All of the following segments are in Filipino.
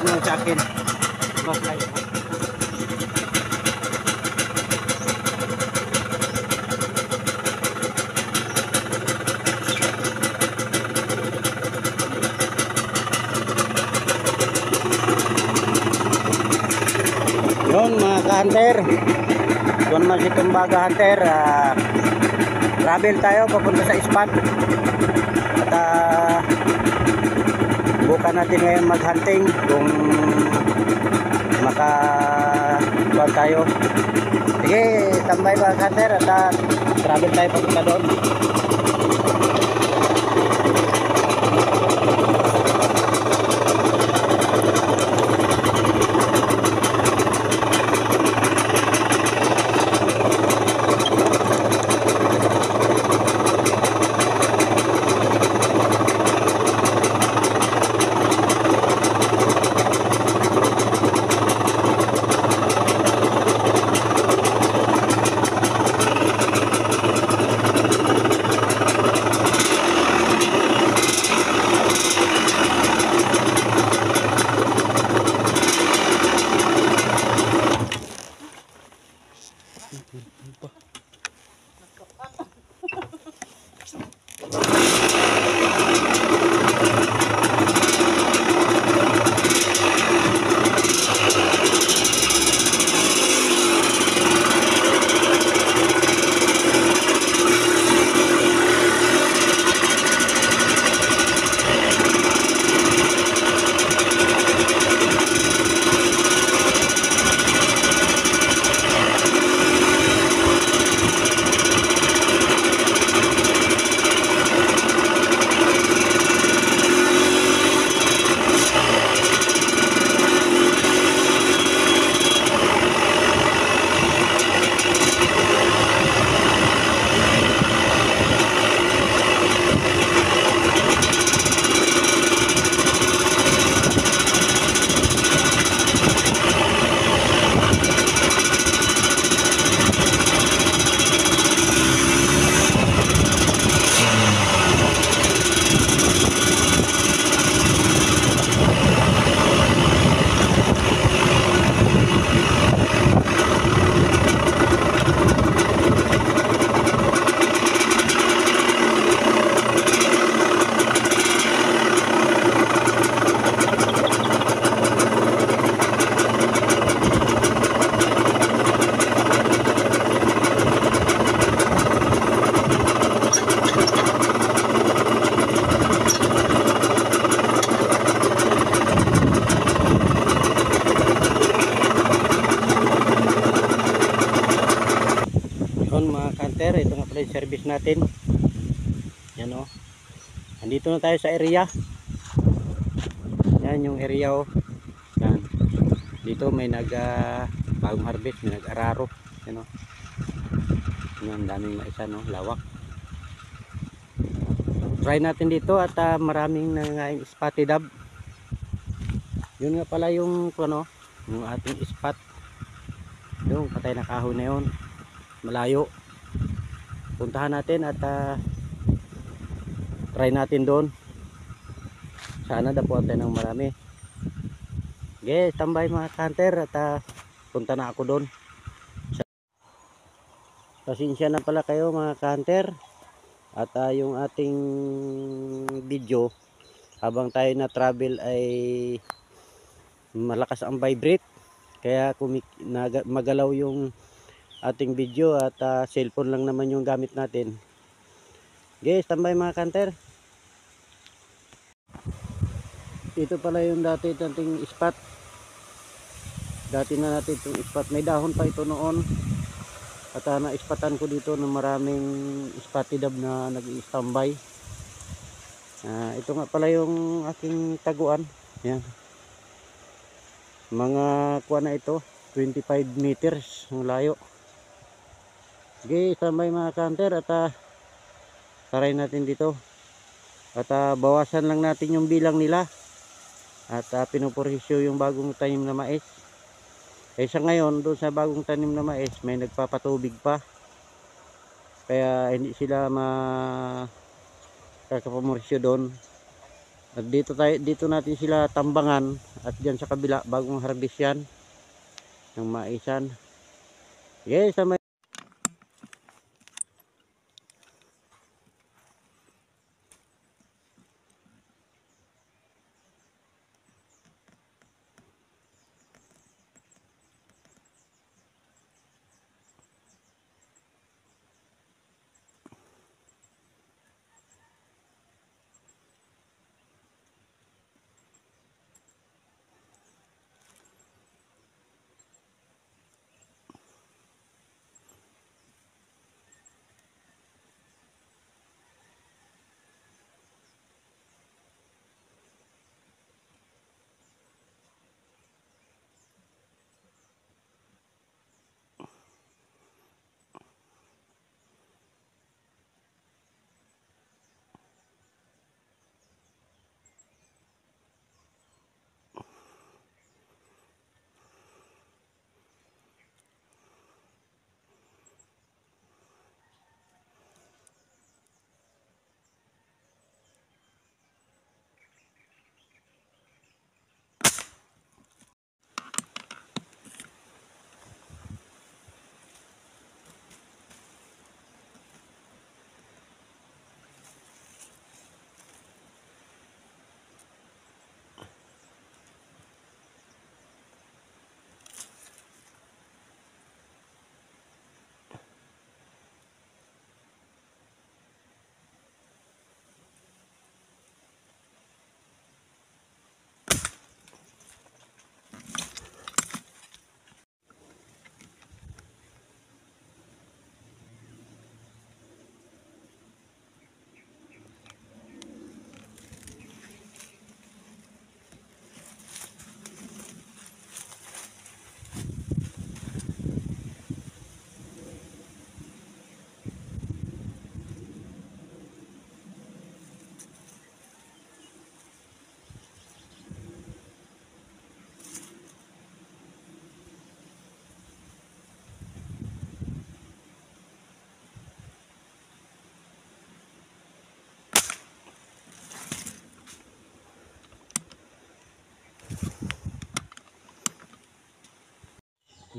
mo lang sa akin. Mas like. Yun mga ka-hunter, doon naman si Tumbaga Hunter. Travel tayo papunta sa spot at bukan natin ngayon mag-hunting kung makakuha tayo. Sige, tambay mga ka-hunter at travel tayo papunta doon. Ito nga pala yung service natin. Yan o. Andito na tayo sa area. Yan yung area o. Yan. Dito may bagong harvest, may nag-araro. Yan o. Yan, daming maisa no, lawak. Try natin dito at maraming nangaing spotted dove. Yun nga pala yung ano, yung ating spot. Yung patay na kahon na yun. Malayo. Puntahan natin at try natin doon. Sana dapuan tayo ng marami. Okay, tambay mga hunter at punta na ako doon. Pasensya na pala kayo mga hunter at yung ating video habang tayo na travel ay malakas ang vibrate, kaya magalaw yung ating video at cellphone lang naman yung gamit natin. Okay, standby mga hunter. Ito pala yung dati nating spot. Dati na natin itong spot. May dahon pa ito noon. At na-spatan ko dito ng maraming spotted dove na nag-i-standby. Ito nga pala yung aking taguan. Yan. Mga kuha na ito. 25 meters ang layo. Okay, standby mga hunter at taray natin dito. At bawasan lang natin yung bilang nila. At pinupurisyo yung bagong tanim na mais. Sa ngayon, doon sa bagong tanim na mais, may nagpapatubig pa. Kaya hindi sila makakapamurisyo doon. At dito natin sila tambangan at dyan sa kabila bagong harvest yan ng maisan. Yes, sa may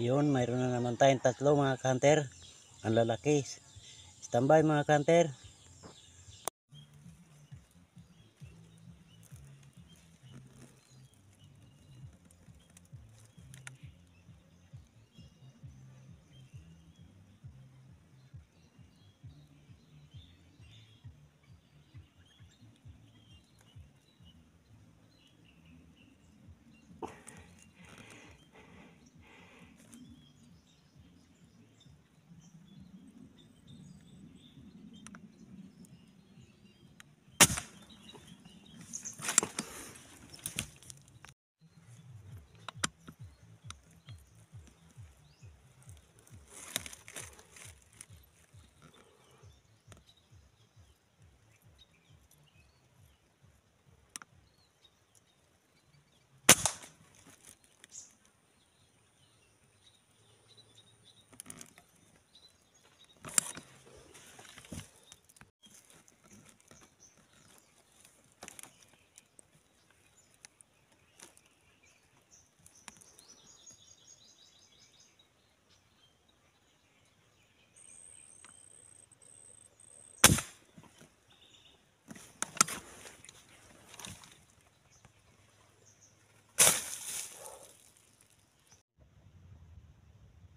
yun, mayroon na naman tayong tatlo mga kanter. Ang lalaki. Standby mga kanter.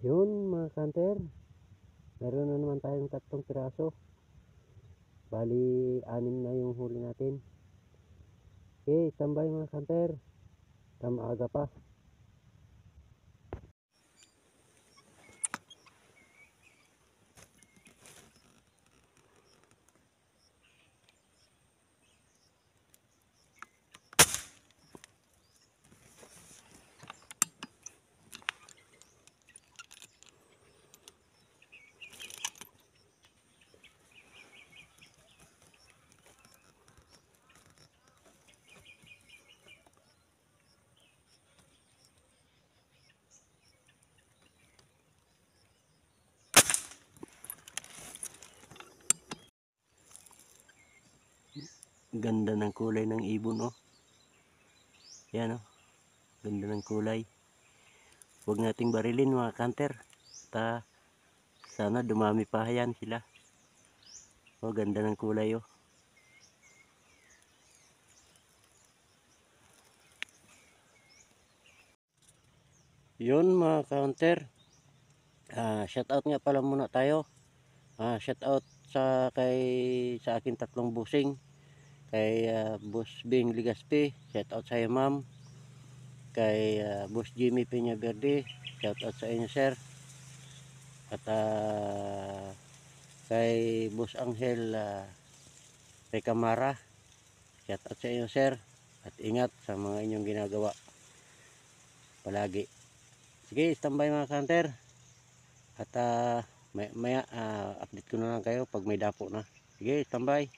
Yun mga kanter, meron na naman tayong 3 piraso. Bali 6 na yung huli natin. Okay, standby mga kanter, maaga pa. Ganda ng kulay ng ibon, oh. Yan, oh. Ganda ng kulay. Huwag nating barilin mga kanter. Sana dumami pa yan sila. Oh, ganda ng kulay oh. Yun mga counter. Shout out nga pala muna tayo. Shout out sa akin tatlong busing. Kay Boss Bing Ligaspi, shout out sa iyo ma'am. Kay Boss Jimmy Peña Verde, shout out sa inyo sir. At kay Boss Angel Recamara, shout out sa inyo sir. At ingat sa mga inyong ginagawa palagi. Sige, standby mga kanter. At maya update ko na lang kayo pag may dapo na. Sige, standby.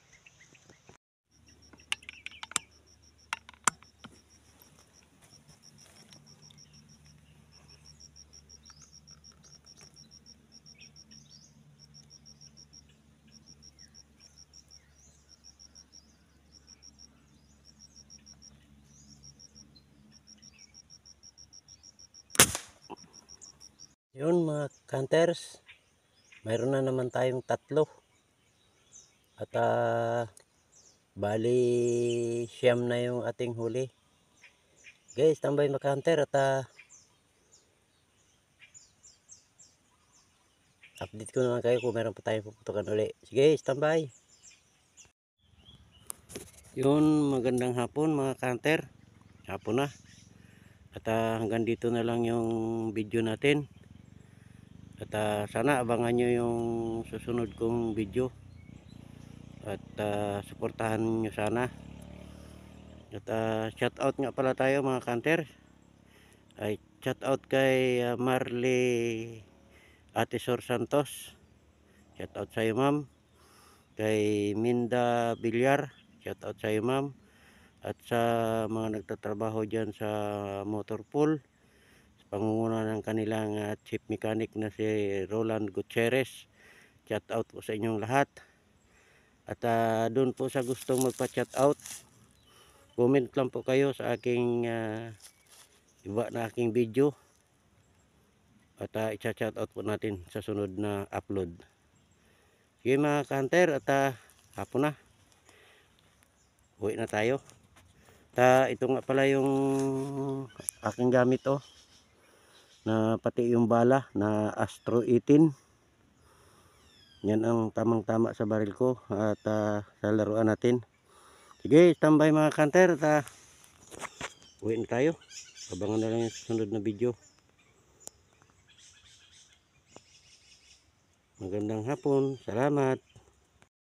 Yun mga counters, mayroon na naman tayong tatlo. At bali siyam na yung ating huli. Guys, tambay mga counter at update ko naman kayo kung meron pa tayong puputukan uli. Sige, standby. Yun, magandang hapon mga counter. Hapon na. At hanggang dito na lang yung video natin. At sana abangan nyo yung susunod kong video. At suportahan nyo sana. At shout out nga pala tayo mga counter. Ay shout out kay Marley Atisor Santos. Shout out sa iyo ma'am. Kay Minda Bilyar. Shout out sa iyo ma'am. At sa mga nagtatrabaho dyan sa motor pool. Pangunguna ng kanilang chief mechanic na si Roland Gutierrez. Shout out po sa inyong lahat. At doon po sa gustong magpa-shout out, comment lang po kayo sa aking iba na aking video. At i-shout out po natin sa sunod na upload. Sige mga kanter, at hapon na. Uwi na tayo. Ito nga pala yung aking gamit oh. Na pati yung bala na Astro 18. Yan ang tamang tama sa baril ko at sa laruan natin. Sige, standby mga kanter at uwi na tayo. Abangan na lang yung susunod na video. Magandang hapon. Salamat.